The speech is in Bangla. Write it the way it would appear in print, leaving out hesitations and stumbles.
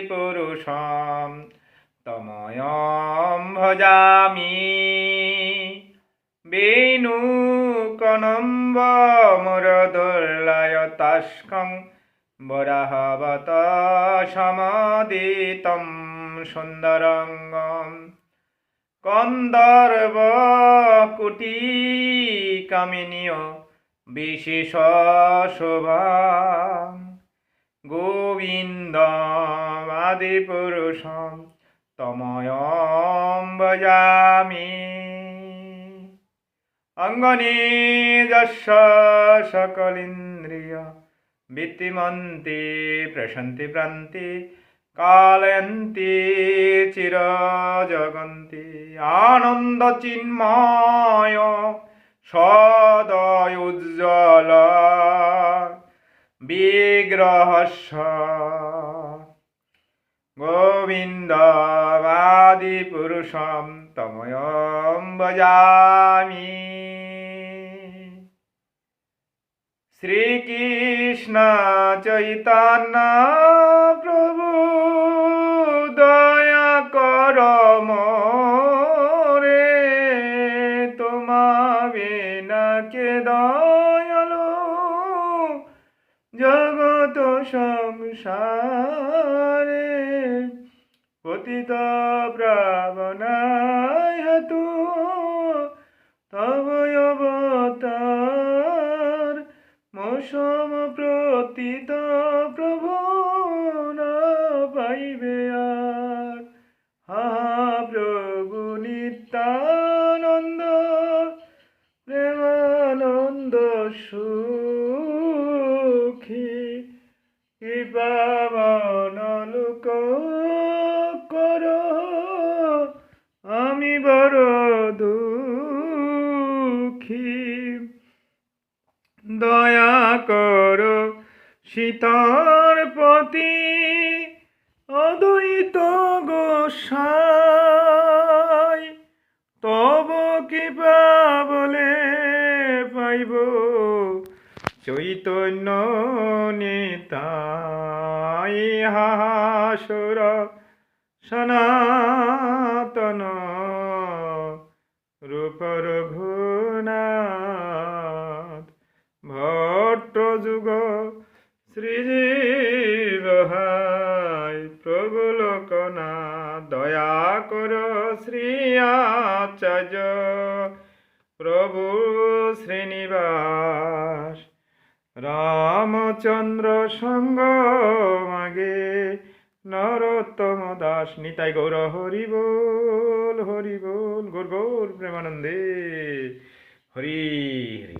আদিপুরুষম তময়ম ভজামি বেণুকনম্বমুরদুর্লয়তাস্কং বরাহবত সমদিতম সুন্দরঙ্গম কন্দর্ব কুটি কামিনীয় বিশেষ শোভা গোবিন্দম আদিপুরুষম তময়ম ভজামি অঙ্গনে যস্য সকলিন্দ্রিয় বৃত্তিমন্তে প্রশন্তি প্রান্তে কালয়ন্তি চিরজগন্তি আনন্দ চিন্ময় সদয় উজ্জ্বল বিগ্রহস্য গোবিন্দমাদিপুরুষম তময়ম ভজামি শ্রীকৃষ্ণ চৈতন্য প্রভু দয়া কর মোরে তোমা বিনা কে দয়ালো জগত সংসারে পতিত প্রাবনায় হেতু তব অবতার মৌসম প্রতীত প্রভু না পাইবে আর হা প্রভু নিত্যানন্দ প্রেমানন্দ সুখী কৃপাবন লোক কর আমি বড় দুঃখী দয়া কর সীতার পতি অদ্বৈত গোসাই তব কৃপা বলে পাইব চৈতন্য নিতাই হাসুর সনাতন রূপ রঘুনাথ ভট্ট যুগ শ্রীজীব হাই প্রভু লোকনাথ দয়া কর শ্রী আচার্য প্রভু শ্রীনিবাস রামচন্দ্র সঙ্গ মাগে নরোত্তম দাস নিতাই গৌর হরি বল গৌর গৌর প্রেমানন্দে হরি হরি।